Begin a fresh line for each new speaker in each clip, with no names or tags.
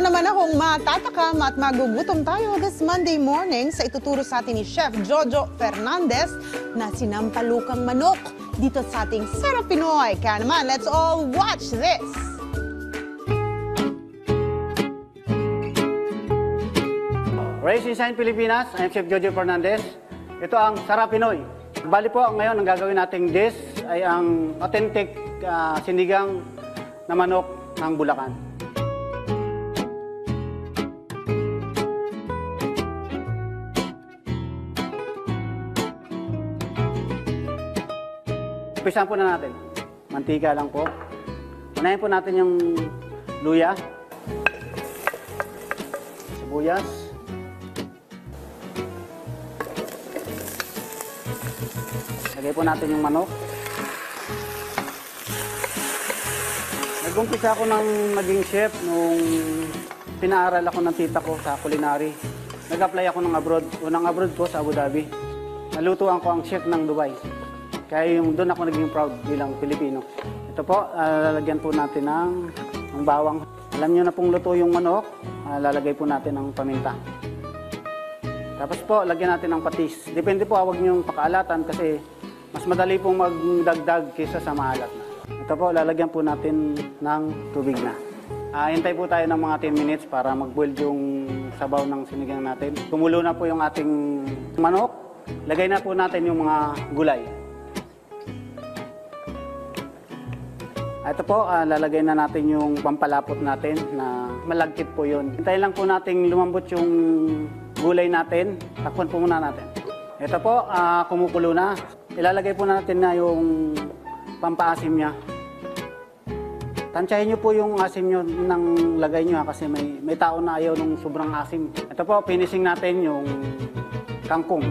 naman akong matatakam at magugutom tayo this Monday morning sa ituturo sa atin ni Chef Jojo Fernandez na sinampalukang manok dito sa ating Sarap Pinoy. Kaya naman, let's all watch this!
Raised in Shine, Pilipinas, I'm Chef Jojo Fernandez. Ito ang Sarap Pinoy. Bali po, ngayon ang gagawin nating dish ay ang authentic sinigang na manok ng Bulacan. Umpisahan po na natin. Mantika lang po. Unahin po natin yung luya, sibuyas, lagay po natin yung manok. Nag-umpisa ako ng naging chef nung pinaaral ako ng tita ko sa culinary. Nag-apply ako ng abroad. Unang abroad ko sa Abu Dhabi. Nalutuan ko ang chef ng Dubai. Kaya yung doon ako naging proud bilang Pilipino. Ito po, lalagyan po natin ng bawang. Alam nyo na pong luto yung manok, lalagay po natin ng paminta. Tapos po, lagyan natin ng patis. Depende po, huwag nyo pakaalatan kasi mas madali pong magdagdag kaysa sa maalat na. Ito po, lalagyan po natin ng tubig na. Hintay po tayo ng mga 10 minutes para mag-boil yung sabaw ng sinigang natin. Kumulo na po yung ating manok. Lagay na po natin yung mga gulay. Ito po, lalagay na natin yung pampalapot natin na malagkit po yun. Hintayin lang po natin lumambot yung gulay natin. Takpan po muna natin. Ito po, kumukulo na. Ilalagay po natin na yung pampaasim niya. Tansyahin nyo po yung asim nyo ng lagay nyo kasi may tao na ayaw ng sobrang asim. Ito po, finishing natin yung kangkong.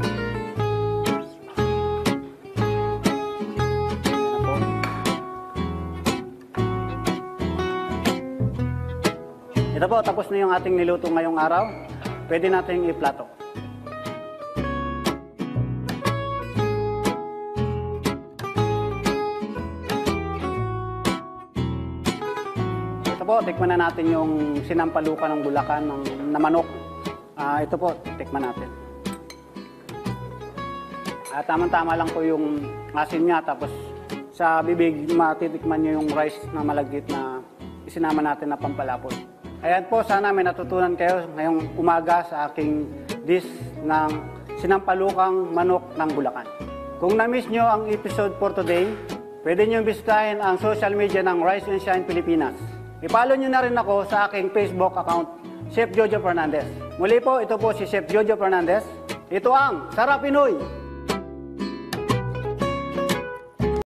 Ito po, tapos na yung ating niluto ngayong araw. Pwede natin i-plato. Ito po, tikman na natin yung sinampalukan ng Bulacan na manok. Ito po, tikman natin. Tamang-tama lang po yung asin niya. Tapos sa bibig, matitikman nyo yung rice na malagkit na isinama natin na pampalapot. Ayan po, sana may natutunan kayo ngayong umaga sa aking dish ng sinampalukang manok ng Bulacan. Kung na-miss nyo ang episode for today, pwede nyo bisitahin ang social media ng Rise and Shine Pilipinas. I-follow nyo na rin ako sa aking Facebook account, Chef Jojo Fernandez. Muli po, ito po si Chef Jojo Fernandez. Ito ang Sarap Pinoy!